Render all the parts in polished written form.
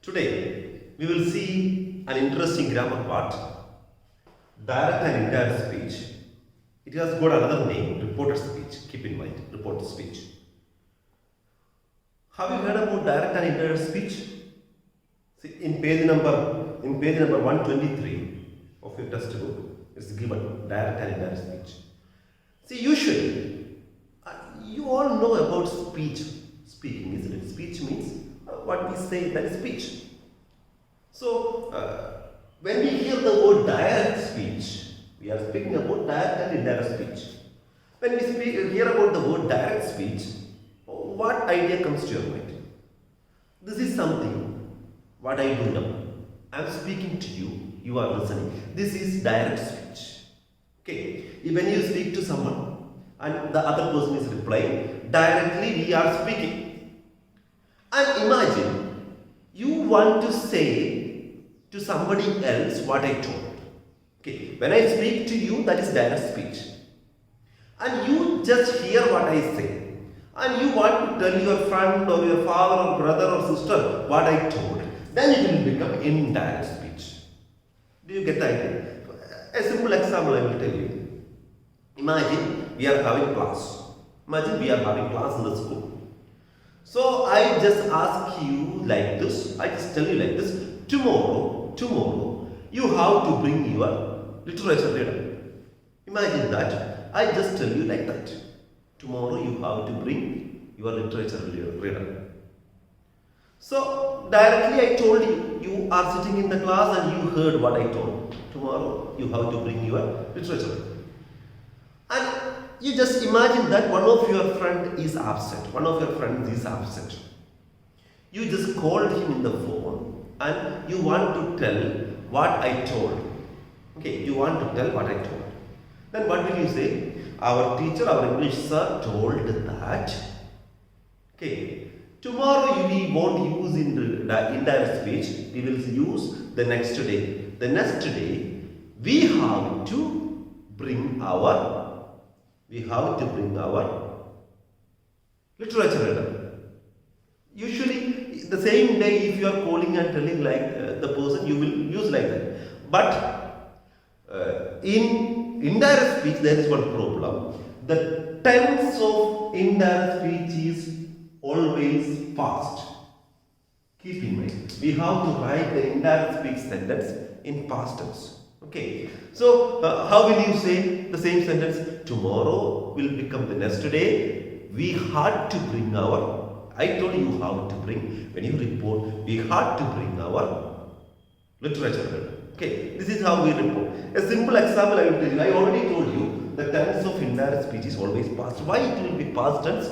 Today, we will see an interesting grammar part, direct and indirect speech. It has got another name, reported speech. Keep in mind, reported speech. Have you heard about direct and indirect speech? See, in page number 123 of your textbook, it's given direct and indirect speech. See, usually, you all know about speaking, isn't it? Speech means what we say, that is speech. So, when we hear the word direct speech, we are speaking about direct and indirect speech. When we hear about the word direct speech, what idea comes to your mind? This is something what I do now. I am speaking to you, you are listening. This is direct speech. Okay, when you speak to someone and the other person is replying, directly we are speaking. And imagine you want to say to somebody else what I told. Okay, when I speak to you, that is direct speech. And you just hear what I say. And you want to tell your friend or your father or brother or sister what I told. Then it will become indirect speech. Do you get the idea? A simple example I will tell you. Imagine we are having class. Imagine we are having class in the school. So I just ask you like this. I just tell you like this. Tomorrow, you have to bring your literature reader. Imagine that. I just tell you like that. Tomorrow you have to bring your literature reader. So directly I told you, you are sitting in the class and you heard what I told. Tomorrow you have to bring your literature. And you just imagine that one of your friend is absent. One of your friends is absent. You just called him in the phone and you want to tell what I told. Okay, you want to tell what I told. Then what will you say? Our teacher, our English sir told that. Okay, tomorrow we won't use indirect speech. We will use the next day. The next day we have to bring our literature reader. Usually the same day if you are calling and telling like the person, you will use like that. But in indirect speech there is one problem. The tense of indirect speech is always past. Keep in mind, we have to write the indirect speech sentence in past tense. Okay, so how will you say the same sentence? Tomorrow will become the next day. We had to bring I told you how to bring, when you report, we had to bring our literature. Okay, this is how we report. A simple example I will tell you. I already told you the tense of indirect speech is always past. Why it will be past tense?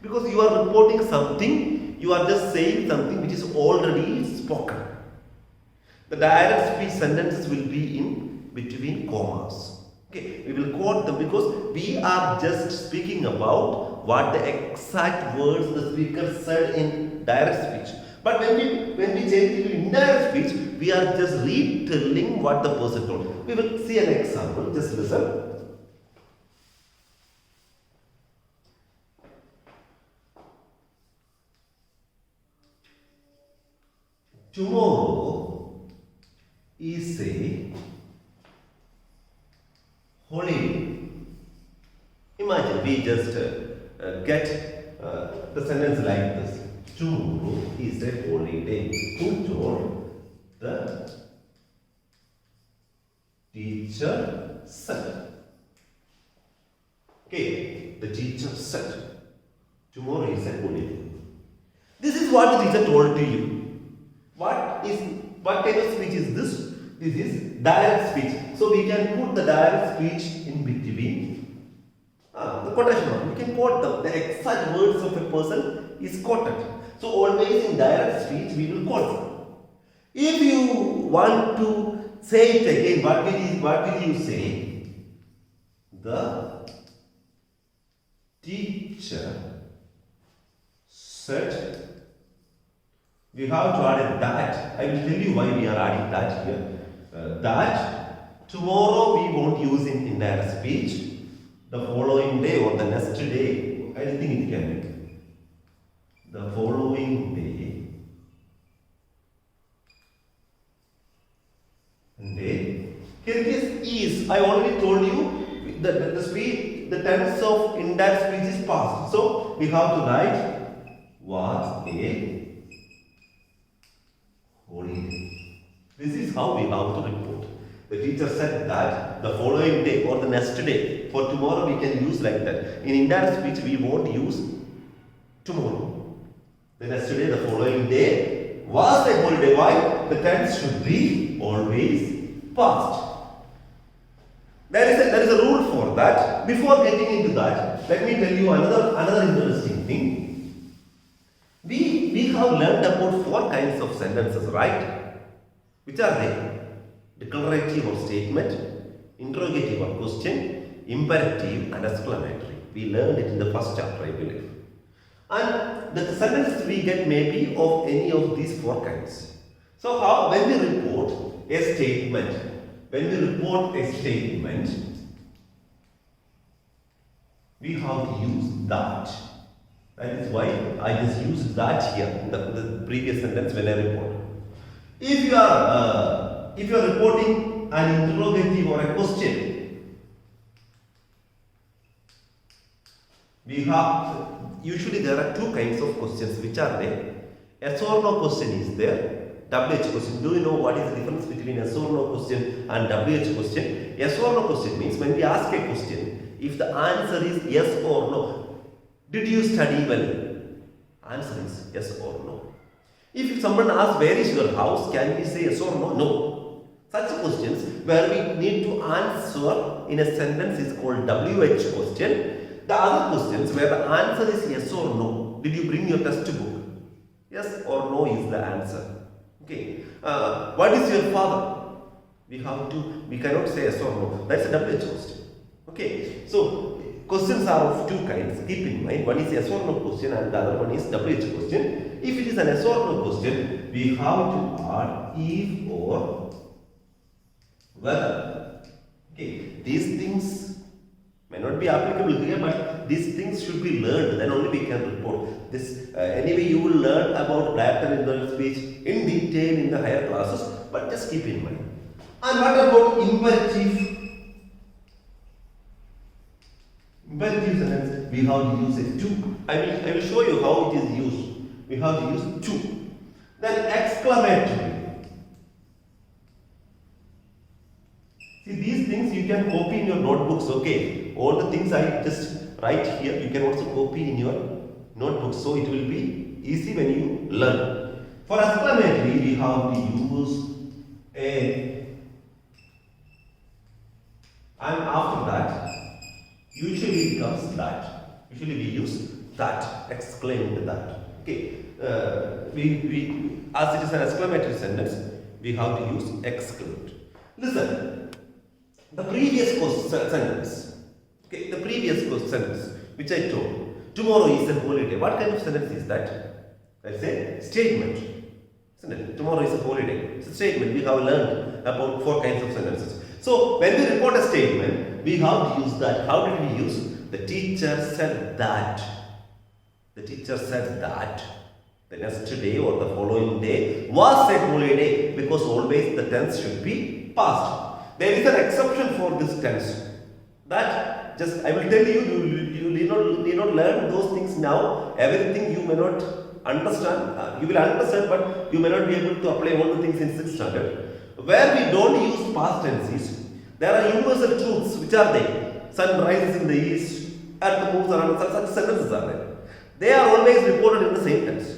Because you are reporting something, you are just saying something which is already spoken. The direct speech sentences will be in between commas. Okay, we will quote them because we are just speaking about what the exact words the speaker said in direct speech. But when we change it to indirect speech, we are just retelling what the person told. We will see an example. Just listen. Tomorrow is a holiday. Imagine we just get the sentence like this. Tomorrow is a holiday. Who told? The teacher said. Okay, the teacher said. Tomorrow is a holiday. This is what the teacher told to you. What kind of speech is this? This is direct speech. So we can put the direct speech in between the quotation mark. We can quote them. The exact words of a person is quoted. So always in direct speech we will quote them. If you want to say it again, what will you say? The teacher said. We have to add a that. I will tell you why we are adding that here. That tomorrow we won't use in indirect speech. The following day or the next day, anything it can be. The following day I already told you the speech, the tense of indirect speech is past. So we have to write was a holiday. This is how we have to report. The teacher said that the following day or the next day. For tomorrow we can use like that. In indirect speech we won't use tomorrow. The next day, the following day was a holiday. Why? The tense should be always past. There is a rule for that. Before getting into that, let me tell you another interesting thing. We have learned about 4 kinds of sentences, right? Which are they? Declarative or statement, interrogative or question, imperative and exclamatory. We learned it in the first chapter, I believe. And the sentences we get may be of any of these 4 kinds. So when we report a statement, we have to use that. That is why I just used that here in the previous sentence when I report. If you are reporting an interrogative or a question, we have usually there are 2 kinds of questions. Which are they? Yes or no question is there. WH question. Do you know what is the difference between yes or no question and WH question? Yes or no question means when we ask a question, if the answer is yes or no, did you study well? Answer is yes or no. If someone asks where is your house, can we say yes or no? No. Such questions where we need to answer in a sentence is called WH question. The other questions where the answer is yes or no. Did you bring your textbook? Yes or no is the answer. Okay. What is your father? We cannot say yes or no. That's a WH question. Okay. So questions are of 2 kinds. Keep in mind, one is yes or no question and the other one is WH question. If it is an yes or no question, we have to add if or whether. Okay. These things may not be applicable here, but these things should be learned. Then only we can report this. Anyway, you will learn about direct and indirect speech in detail in the higher classes, but just keep in mind. And what about imperative? Imperative sentence, we have to use it to. I will show you how it is used. We have to use to. Then exclamatory. See, these things you can copy in your notebooks, okay? All the things I just write here, you can also copy in your notebooks, so it will be easy when you learn. For exclamatory, we have to use a, and after that, usually it comes that. Usually we use that, exclaimed that. Okay, as it is an exclamatory sentence, we have to use exclude. Listen, the previous sentence, okay, the previous sentence which I told, tomorrow is a holiday. What kind of sentence is that? That's a statement, isn't it? Tomorrow is a holiday. It's a statement. We have learned about 4 kinds of sentences. So when we report a statement, we have to use that. How did we use? The teacher said that. The teacher said that the next day or the following day was a holiday, because always the tense should be past. There is an exception for this tense. That just I will tell you, you need not learn those things now. Everything you may not understand. You will understand, but you may not be able to apply all the things in 6th standard. Where we don't use past tenses, there are universal truths. Which are they? Sun rises in the east, earth moves around. Such sentences are there. They are always reported in the same tense.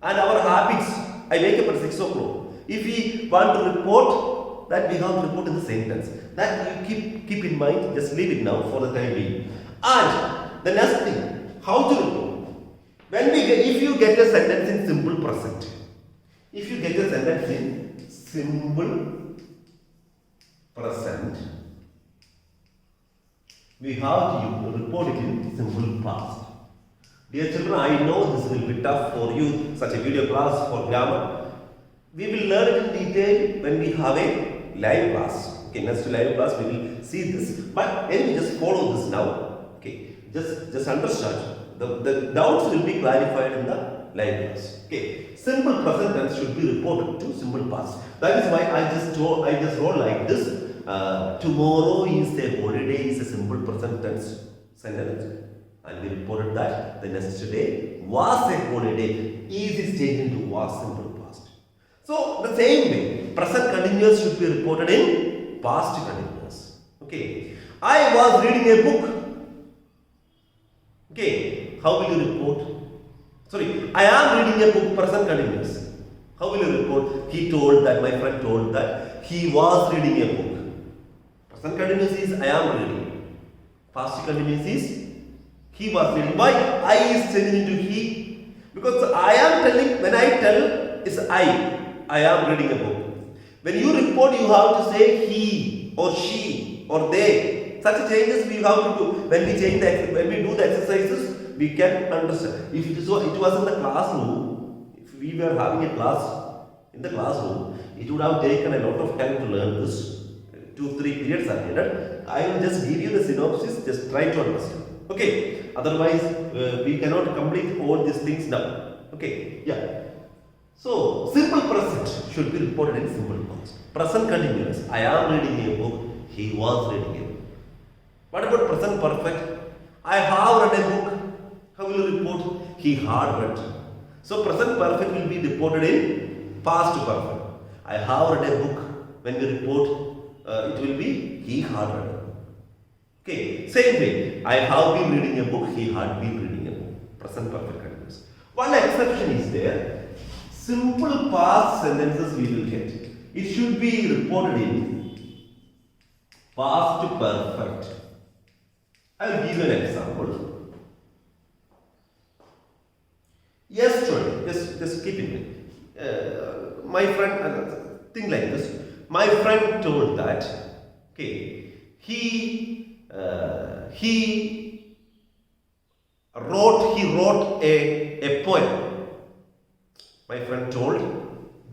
And our habits, I wake up at 6 o'clock. If we want to report, that we have to report in the same tense. That you keep in mind, just leave it now for the time being. And the next thing, how to report. If you get a sentence in simple present, if you get a sentence in simple present, we have to report it in simple past. Dear children, I know this will be tough for you, such a video class for grammar. We will learn it in detail when we have a live class. Okay, next live class we will see this. But anyway, just follow this now. Okay, just understand. The doubts will be clarified in the live class. Okay, simple present tense should be reported to simple past. That is why I just wrote like this. tomorrow is a holiday is a simple present tense sentence. And we reported that the next day was a holiday. Is changed into was simple past. So the same way, present continuous should be reported in past continuous. Okay. I was reading a book. Okay. How will you report? Sorry, I am reading a book, present continuous. How will you report? He told that, my friend told that he was reading a book. Present continuous is I am reading. Past continuous is he was reading. Why I is changing into he? Because I am telling, when I tell is I am reading a book. When you report, you have to say he or she or they. Such changes we have to do. When we do the exercises, we can understand. If it was in the classroom, if we were having a class in the classroom, it would have taken a lot of time to learn this. 2-3 periods are needed. I will just give you the synopsis. Just try to understand. Okay. Otherwise, we cannot complete all these things now. Okay. Yeah. So, simple present should be reported in simple past. Present continuous. I am reading a book. He was reading a book. What about present perfect? I have read a book. How will you report? He had read. So, present perfect will be reported in past perfect. I have read a book. When we report, it will be he had read a book. Okay, same way. I have been reading a book. He had been reading a book. Present perfect continuous. One exception is there. Simple past sentences we will get. It should be reported in past perfect. I will give you an example. Yesterday, just keep in mind. My friend, think like this. My friend told that, okay, he wrote a poem. My friend told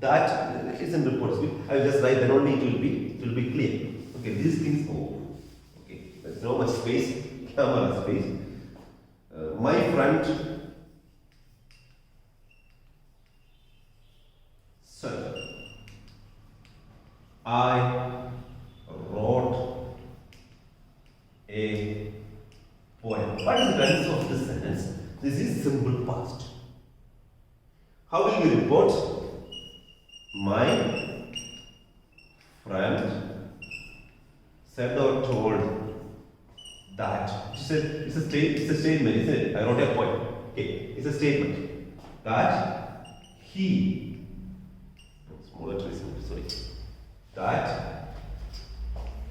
that it is in reports. I will just write, then only it will be clear. Okay, these things. Oh, okay, there's no much space, camera space. My friend said, I wrote a poem. What is the tense of this sentence? This is simple past. How will we report? My friend said or told that. It's a statement, isn't it? I wrote a poem. Okay, it's a statement that he. Smaller sorry. That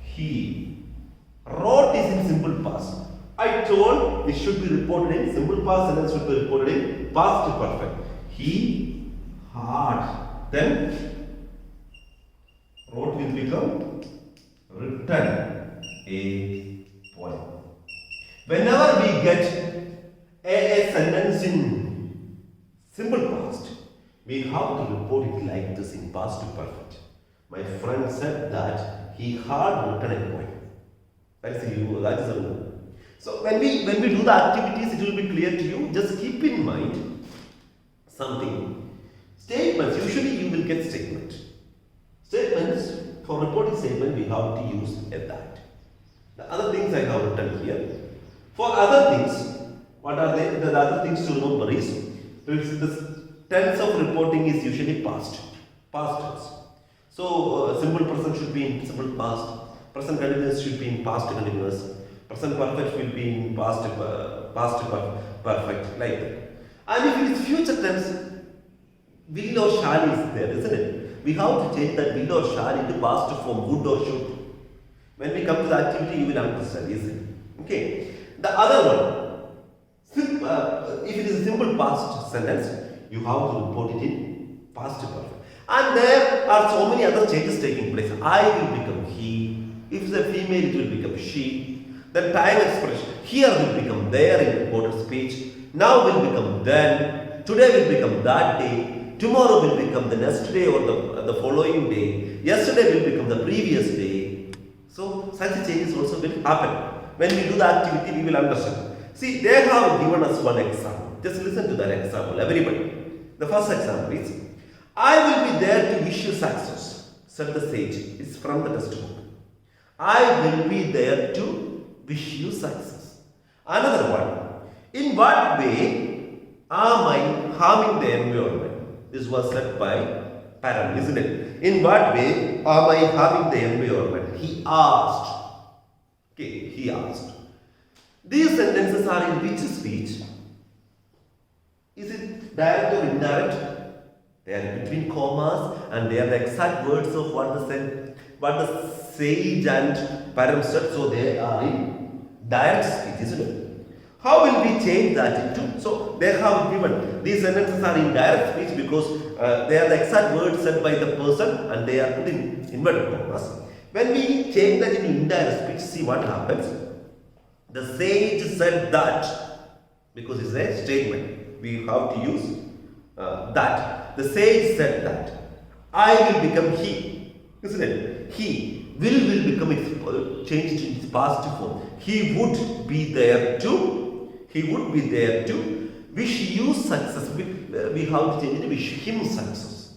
he wrote is in simple past. I told it should be reported in simple past sentence should be reported in past perfect. He had. Then wrote will become written a poem. Whenever we get a sentence in simple past, we have to report it like this in past perfect. My friend said that he had written a poem. That is the rule. So when we do the activities, it will be clear to you. Just keep in mind something. Statements, usually you will get statement. Statements, for reporting statement, we have to use a that. The other things I have written here. For other things, what are they? The other things to remember is, the tense of reporting is usually past tense. So, simple present should be in simple past. Present continuous should be in past continuous. Present perfect will be in past perfect, like that. And if it is future tense, will or shall is there, isn't it? We have to change that will or shall into past form, would or should. When we come to the activity, you will understand, isn't it? Okay. The other one, if it is a simple past sentence, you have to report it in past perfect. And there are so many other changes taking place. I will become he. If it's a female, it will become she. The time expression here will become there in reported speech. Now will become then. Today will become that day. Tomorrow will become the next day or the following day. Yesterday will become the previous day. So such changes also will happen. When we do the activity, we will understand. See, they have given us one example. Just listen to that example, everybody. The first example is, I will be there to wish you success, said the sage. It's from the textbook. I will be there to wish you success. Another one. In what way am I harming the environment? This was said by Param, isn't it? In what way am I harming the environment? He asked. Okay, he asked. These sentences are in which speech? Is it direct or indirect? They are between commas and they are the exact words of what the sage and Param said. So they are in direct speech, isn't it? How will we change that into? So they have given these sentences are in direct speech because they are the exact words said by the person and they are put in inverted commas. When we change that into indirect speech, see what happens. The sage said that, because it's a statement. We have to use that. The sage said that. I will become he. Isn't it? He. Will become changed in its past form. He would be there to. He would be there to wish you success. We have to change it to wish him success.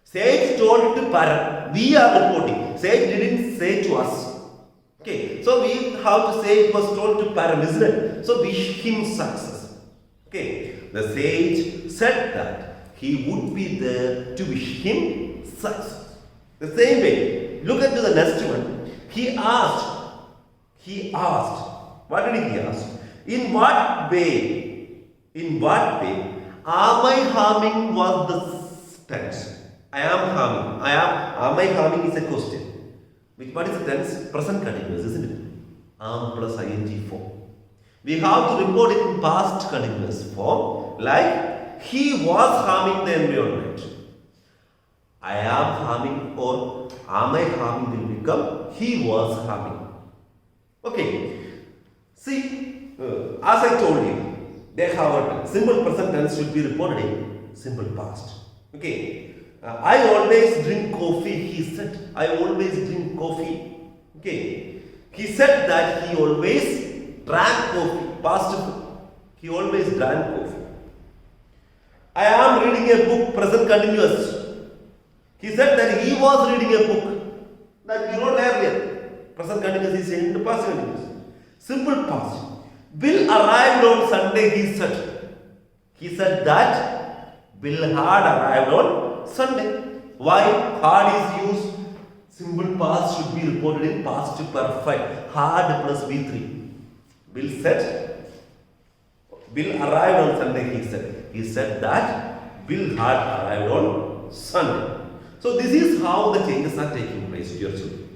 Sage told to Param. We are reporting. Sage didn't say to us. Okay. So we have to say it was told to Param, isn't it? So wish him success. Okay. The sage said that he would be there to wish him success. The same way, look at the next one. He asked. What did he ask? In what way am I harming was the tense. I am harming. Am I harming is a question. What is the tense? Present continuous, isn't it? Am plus ing form. We have to report it in past continuous form, like he was harming the environment. I am harming or am I harming will become he was harming. Okay. See, as I told you, they have a simple present tense should be reported in simple past. Okay. I always drink coffee, he said. I always drink coffee. Okay. He said that he always drank coffee. Past. He always drank coffee. I am reading a book, present continuous. He said that he was reading a book. That you wrote earlier. Present continuous is changed to past continuous. Simple past. Bill arrived on Sunday, he said. He said that Bill had arrived on Sunday. Why? Had is used. Simple past should be reported in past perfect. Had plus V3. Bill arrived on Sunday, he said. He said that Bill had arrived on Sunday. So this is how the changes are taking place, dear children.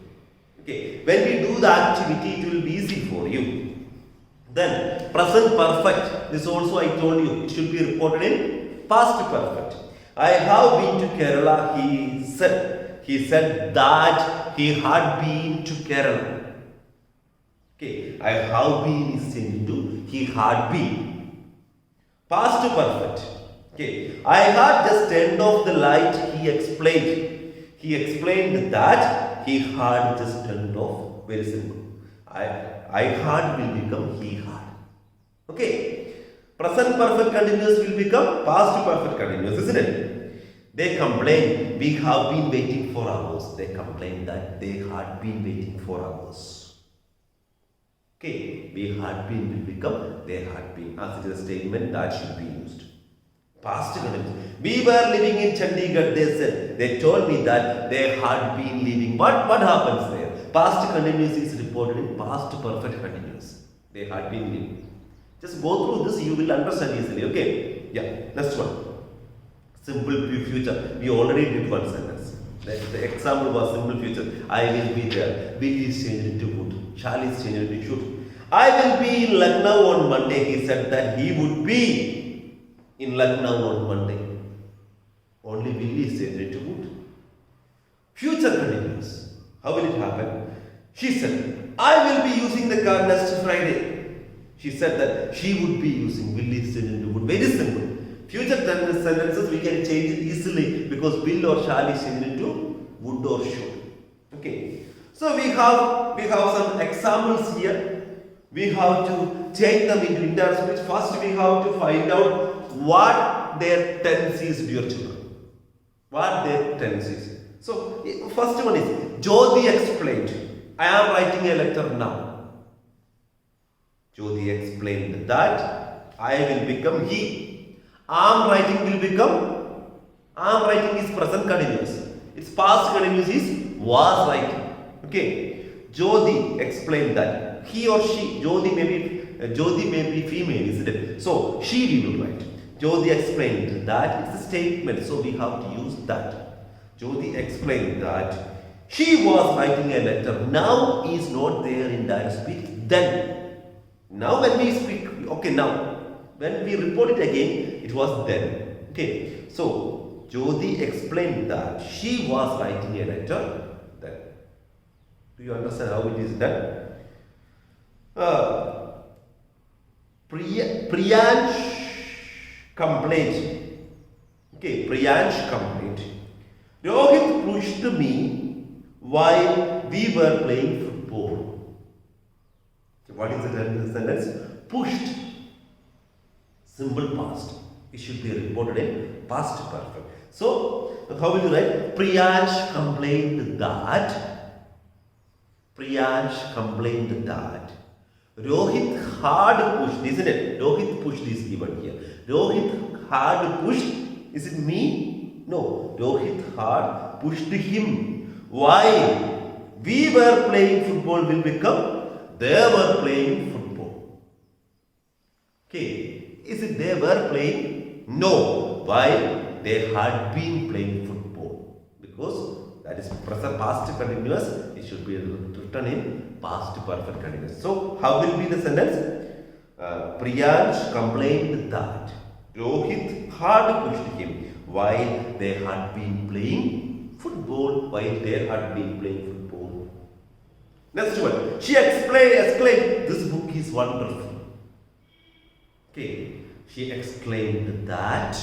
Okay. When we do the activity, it will be easy for you. Then present perfect. This also I told you. It should be reported in past perfect. I have been to Kerala, he said. He said that he had been to Kerala. Okay. I have been is changed to he had been. Past perfect. Okay. I had just turned off the light, he explained. He explained that he had just turned off. Very simple. I had will become he had. Okay. Present perfect continuous will become past perfect continuous, isn't it? They complain, we have been waiting for hours. They complain that they had been waiting for hours. Okay, we had been will become they had been. As it is a statement that should be used. Past continuous. We were living in Chandigarh, they said. They told me that they had been living. What happens there? Past continuous is reported in past perfect continuous. They had been living. Just go through this, you will understand easily. Okay? Yeah, next one. Simple future. We already did one sentence. The example was simple future. I will be there. Will is changed into would. Shall is changed into should. I will be in Lucknow on Monday. He said that he would be in Lucknow on Monday. Only will is changed into would. Future continuous. How will it happen? She said, I will be using the car next Friday. She said that she would be using will is changed into would. Very simple. Future sentences we can change it easily because will or shall is changed into would or should. Okay. So we have some examples here. We have to change them into indirect speech. First we have to find out what their tense is, dear children. What their tense is. So first one is Jyoti explained. I am writing a letter now. Jyoti explained that I will become he. Am writing will become, am writing is present continuous. Its past continuous is was writing. Okay. Jyoti explained that he or she, Jyoti may be female, isn't it? So she we will write. Jyoti explained that it's a statement, so we have to use that. Jyoti explained that she was writing a letter. Now is not there in direct speech. Then. Now when we speak, okay, now. When we report it again, it was then. Okay. So Jyoti explained that she was writing a letter then. Do you understand how it is done? Priyansh complained. Okay, Priyansh complained. Rohit pushed me while we were playing football. What is the sentence? Pushed. Simple past. It should be reported in past perfect. So, how will you write? Priyansh complained that. Priyansh complained that Rohit had pushed, isn't it? Rohit pushed is given here. Rohit had pushed. Is it me? No. Rohit had pushed him. Why? We were playing football will become they were playing football. Okay. Is it they were playing? No. Why? They had been playing football. Because that is present past continuous. It should be written in past perfect continuous. So, how will be the sentence? Priyansh complained that Rohit had pushed him while they had been playing football. While they had been playing football. Next one. She exclaimed, this book is wonderful. Okay. She exclaimed that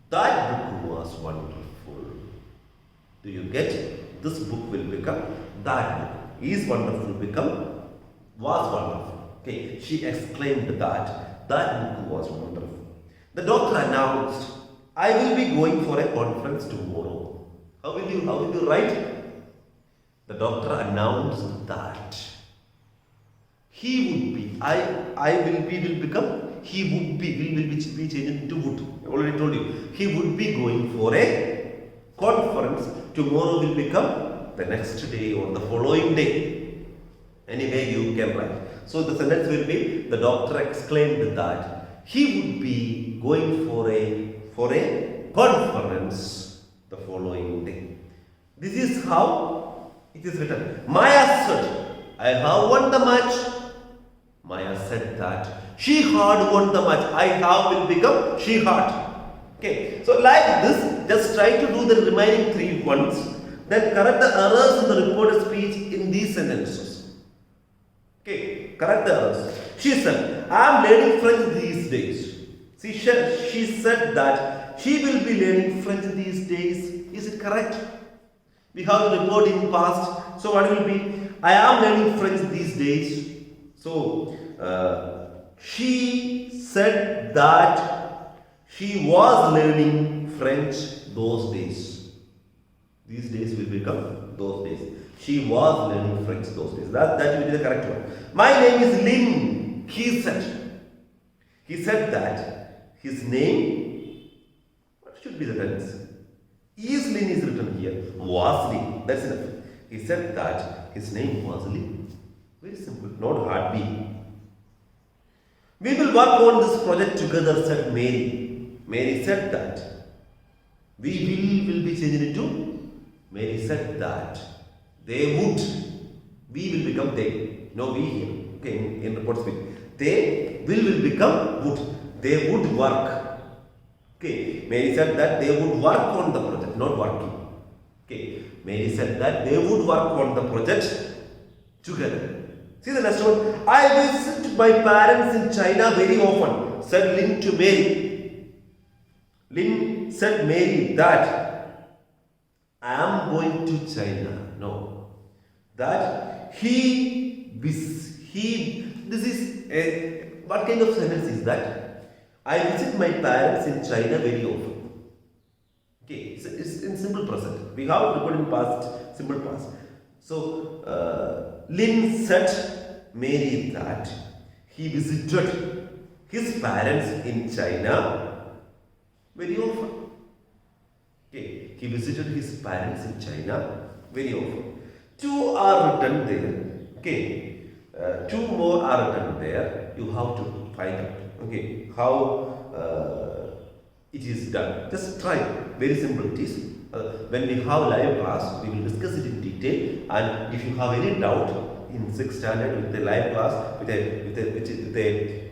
that book was wonderful. Do you get? This book will become that book is wonderful become was wonderful. Okay, she exclaimed that book was wonderful. The doctor announced, I will be going for a conference tomorrow. How will you write? The doctor announced that he would be, I will be will become he would be, will be changed into would. I already told you. He would be going for a conference. Tomorrow will become the next day or the following day. Anyway, you can write. So the sentence will be, the doctor exclaimed that he would be going for a conference the following day. This is how it is written. Maya said, I have won the match. Maya said that she had won the match. I have will become she had. Okay. So like this, just try to do the remaining three ones. Then correct the errors in the reported speech in these sentences. Okay. Correct the errors. She said, I am learning French these days. See, she said that she will be learning French these days. Is it correct? We have to report in past. So what will be? I am learning French these days. So, she said that she was learning French those days. These days will become those days. She was learning French those days. That will be the correct one. My name is Lin, he said. He said that his name, what should be the tense? Is Lin is written here. Was Lin. That's enough. He said that his name was Lin. Very simple, not hard B. We will work on this project together, said Mary. Mary said that. We will be changed into. Mary said that. They would. We will become they. No, we here. Okay, in report speech. They will become would. They would work. Okay, Mary said that they would work on the project, not working. Okay, Mary said that they would work on the project together. See the next one. I visit my parents in China very often, said Lin to Mary. Lin said Mary that I am going to China. No. That this is a, what kind of sentence is that? I visit my parents in China very often. Okay, so it's in simple present. We have recorded in past, simple past. So, Lin said Mary that he visited his parents in China very often. Okay, he visited his parents in China very often. Two are written there. Okay, two more are written there. You have to find out. Okay, how it is done. Just try. Very simple it is. When we have live class, we will discuss it in detail. And if you have any doubt in 6th standard with the live class, with a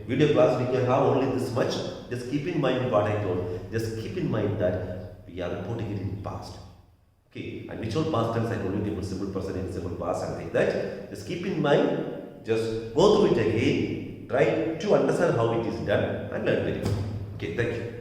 video class, we can have only this much. Just keep in mind what I told. Just keep in mind that we are reporting it in past. Okay, and which all past tense I told you, simple present and simple past and like that. Just keep in mind. Just go through it again. Try to understand how it is done and learn very well. Okay, thank you.